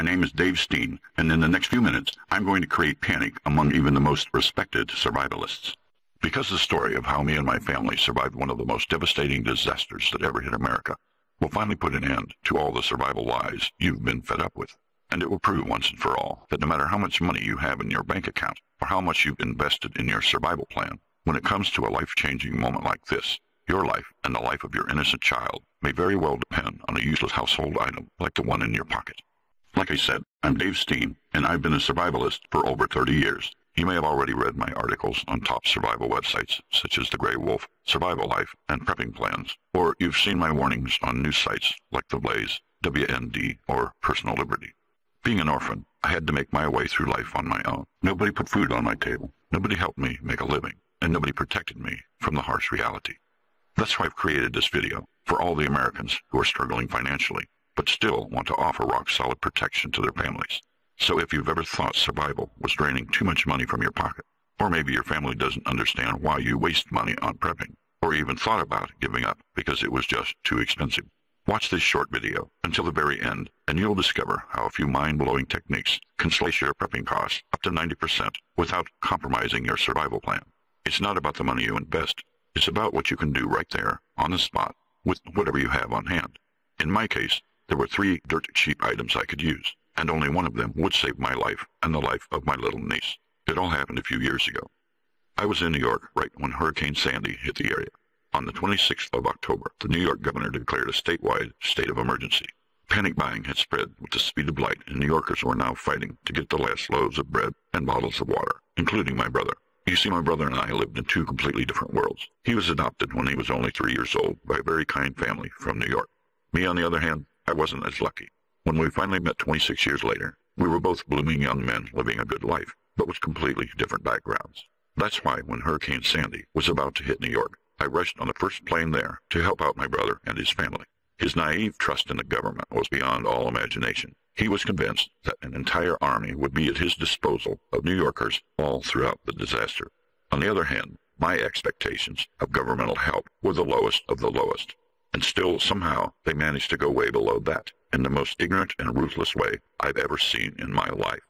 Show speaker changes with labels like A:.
A: name is Dave Steen, and in the next few minutes, I'm going to create panic among even the most respected survivalists. Because the story of how me and my family survived one of the most devastating disasters that ever hit America will finally put an end to all the survival lies you've been fed up with. And it will prove once and for all that no matter how much money you have in your bank account or how much you've invested in your survival plan, when it comes to a life-changing moment like this, your life and the life of your innocent child may very well depend on a useless household item like the one in your pocket. Like I said, I'm Dave Steen, and I've been a survivalist for over 30 years. You may have already read my articles on top survival websites such as The Grey Wolf, Survival Life, and Prepping Plans, or you've seen my warnings on news sites like The Blaze, WND, or Personal Liberty. Being an orphan, I had to make my way through life on my own. Nobody put food on my table, nobody helped me make a living, and nobody protected me from the harsh reality. That's why I've created this video, for all the Americans who are struggling financially, but still want to offer rock-solid protection to their families. So if you've ever thought survival was draining too much money from your pocket, or maybe your family doesn't understand why you waste money on prepping, or even thought about giving up because it was just too expensive, watch this short video until the very end, and you'll discover how a few mind-blowing techniques can slash your prepping costs up to 90% without compromising your survival plan. It's not about the money you invest. It's about what you can do right there, on the spot, with whatever you have on hand. In my case, there were 3 dirt cheap items I could use, and only one of them would save my life and the life of my little niece. It all happened a few years ago. I was in New York right when Hurricane Sandy hit the area. On the 26th of October, the New York governor declared a statewide state of emergency. Panic buying had spread with the speed of light, and New Yorkers were now fighting to get the last loaves of bread and bottles of water, including my brother. You see, my brother and I lived in 2 completely different worlds. He was adopted when he was only 3 years old by a very kind family from New York. Me, on the other hand, I wasn't as lucky. When we finally met 26 years later, we were both blooming young men living a good life, but with completely different backgrounds. That's why when Hurricane Sandy was about to hit New York, I rushed on the first plane there to help out my brother and his family. His naive trust in the government was beyond all imagination. He was convinced that an entire army would be at his disposal of New Yorkers all throughout the disaster. On the other hand, my expectations of governmental help were the lowest of the lowest. And still, somehow, they managed to go way below that, in the most ignorant and ruthless way I've ever seen in my life.